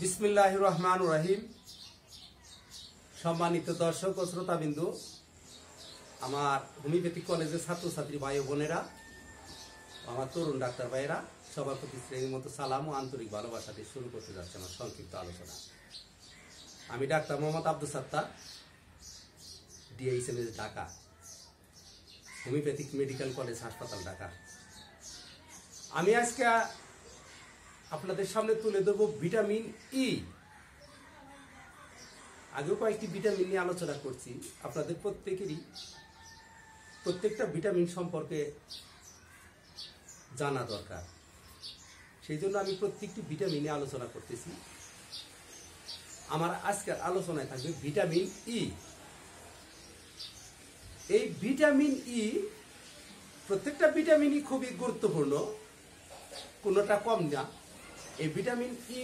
বিসমিল্লাহির রহমানির রহিম। সম্মানিত দর্শক ও শ্রোতাবিন্দু, আমার হোমিওপ্যাথিক কলেজের ছাত্রছাত্রী ভাই বোনেরা, আমার তরুণ ডাক্তার ভাইয়েরা, সবার প্রতি শ্রেণীর মতো সালাম ও আন্তরিক ভালোবাসা দিয়ে শুরু করতে যাচ্ছে আমার সংক্ষিপ্ত আলোচনা। আমি doctor Mohammad Abdul Sattar, DHMS Dhaka, homeopathic medical college হাসপাতাল ঢাকা। আমি আজকে আপনাদের সামনে তুলে ধরব ভিটামিন ই। আগেও কয়েকটি ভিটামিন নিয়ে আলোচনা করছি। আপনাদের প্রত্যেকটা ভিটামিন সম্পর্কে জানা দরকার, সেই জন্য আমি প্রত্যেকটি ভিটামিন নিয়ে আলোচনা করতেছি। আমার আজকের আলোচনায় থাকবে ভিটামিন ই। এই ভিটামিন ই, প্রত্যেকটা ভিটামিনই খুবই গুরুত্বপূর্ণ, কোনোটা কম না। এই ভিটামিন ই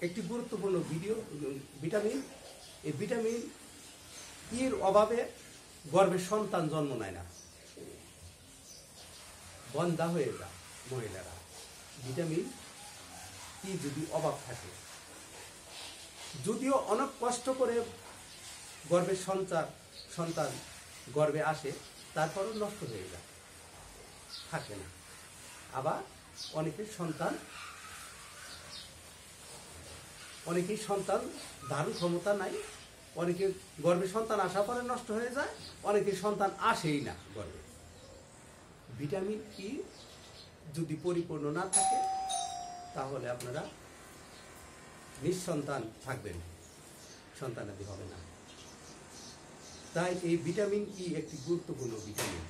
একটি গুরুত্বপূর্ণ ভিটামিন। এই ভিটামিন ইর অভাবে গর্ভে সন্তান জন্ম নেয় না, বন্ধা হয়ে যায় মহিলারা। ভিটামিন ই যদি অভাব থাকে, যদিও অনেক কষ্ট করে গর্ভের সন্তান গর্ভে আসে, তারপরও নষ্ট হয়ে যায়, থাকে না। আবার অনেকেই সন্তান ধারণ ক্ষমতা নাই, অনেকের গর্ভে সন্তান আসার পরে নষ্ট হয়ে যায়, অনেকের সন্তান আসেই না গর্ভে। ভিটামিন ই যদি পরিপূর্ণ না থাকে, তাহলে আপনারা নিঃসন্তান থাকবেন, সন্তানাদি হবে না। তাই এই ভিটামিন ই একটি গুরুত্বপূর্ণ ভিটামিন।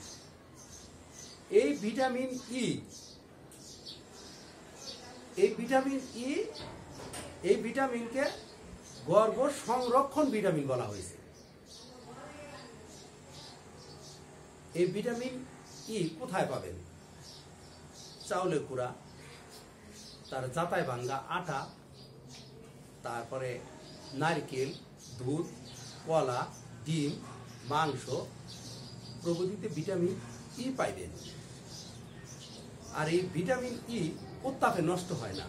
এই ভিটামিনকে গর্ভ সংরক্ষণ ভিটামিন বলা হয়েছে। এই ভিটামিন ই কোথায় পাবেন? চাউলের গুঁড়া, তার জাতায় ভাঙ্গা আটা, তারপরে নারকেল, দুধ, কলা, ডিম, মাংস প্রভৃতিতে ভিটামিন ই পাইবেন। আর এই ভিটামিন ই উত্তাপে নষ্ট হয় না।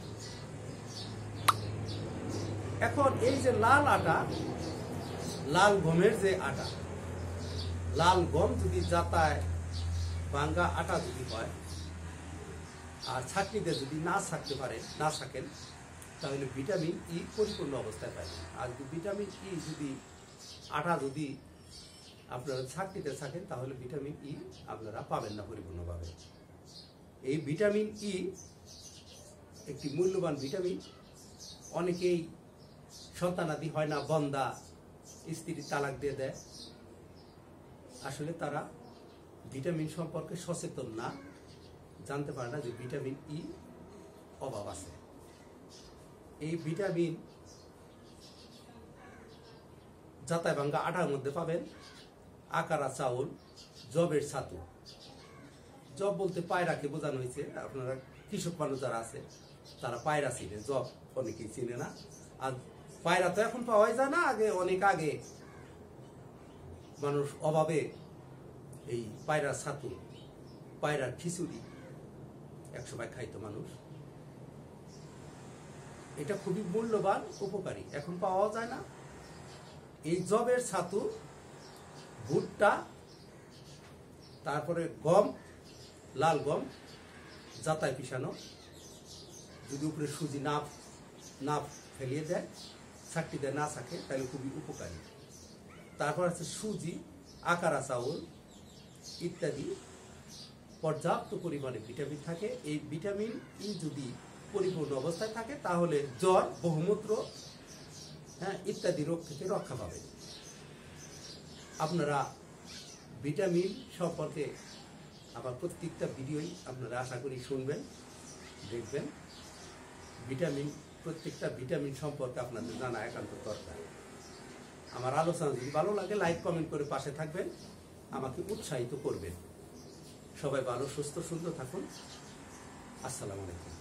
এখন এই যে লাল আটা, লাল গমের যে আটা, লাল গম যদি জাতায় ভাঙ্গা আটা যদি হয়, আর ছাঁকনিতে যদি না থাকেন, তাহলে ভিটামিন ই পরিপূর্ণ অবস্থায় পাবেন। আর ভিটামিন ই আটা যদি আপনারা ছাঁকনিতে থাকেন, তাহলে ভিটামিন ই আপনারা পাবেন না পরিপূর্ণভাবে। এই ভিটামিন ই একটি মূল্যবান ভিটামিন। অনেকেই সন্তানাদি হয় না, বন্ধা, স্ত্রী তালাক দিয়ে দেয়। আসলে তারা ভিটামিন সম্পর্কে সচেতন না, জানতে পারে না যে ভিটামিন ই অভাব আছে। এই ভিটামিন জাতায় ভাঙ্গা আটার মধ্যে পাবেন। আকারা চাউল, জবের ছাতু। জব বলতে পায়রাকে বোঝানো হয়েছে। আপনারা কৃষক মানুষ যারা আছে, তারা পায়রা চিনে, জব অনেকেই চিনে না। আর পায়রা তো এখন পাওয়াই যায় না। অনেক আগে মানুষ অভাবে এই পায়রার ছাতু, পায়রার খিচুড়ি একসময় খাইতো মানুষ। এটা খুবই মূল্যবান, উপকারী, এখন পাওয়া যায় না। এই জবের ছাতু, ভুট্টা, তারপরে গম, লাল গম জাতায় পিষানো, যদি উপরে সুজি না ফেলিয়ে দেয়, ছাকটি দেয় না থাকে, তাহলে খুবই উপকারী। তারপর আছে সুজি, আকারা চাউল ইত্যাদি পর্যাপ্ত পরিমাণে ভিটামিন থাকে। এই ভিটামিন ই যদি পরিপূর্ণ অবস্থায় থাকে, তাহলে জ্বর, বহুমূত্র ইত্যাদি রোগ থেকে রক্ষা পাবে। আপনারা ভিটামিন সম্পর্কে আবার প্রত্যেকটা ভিডিওই আপনারা আশা করি শুনবেন, দেখবেন। প্রত্যেকটা ভিটামিন সম্পর্কে আপনাদের জানা একান্ত দরকার। আমার আলোচনা যদি ভালো লাগে, লাইক কমেন্ট করে পাশে থাকবেন, আমাকে উৎসাহিত করবেন। সবাই ভালো, সুস্থ, সুন্দর থাকুন। আসসালামু আলাইকুম।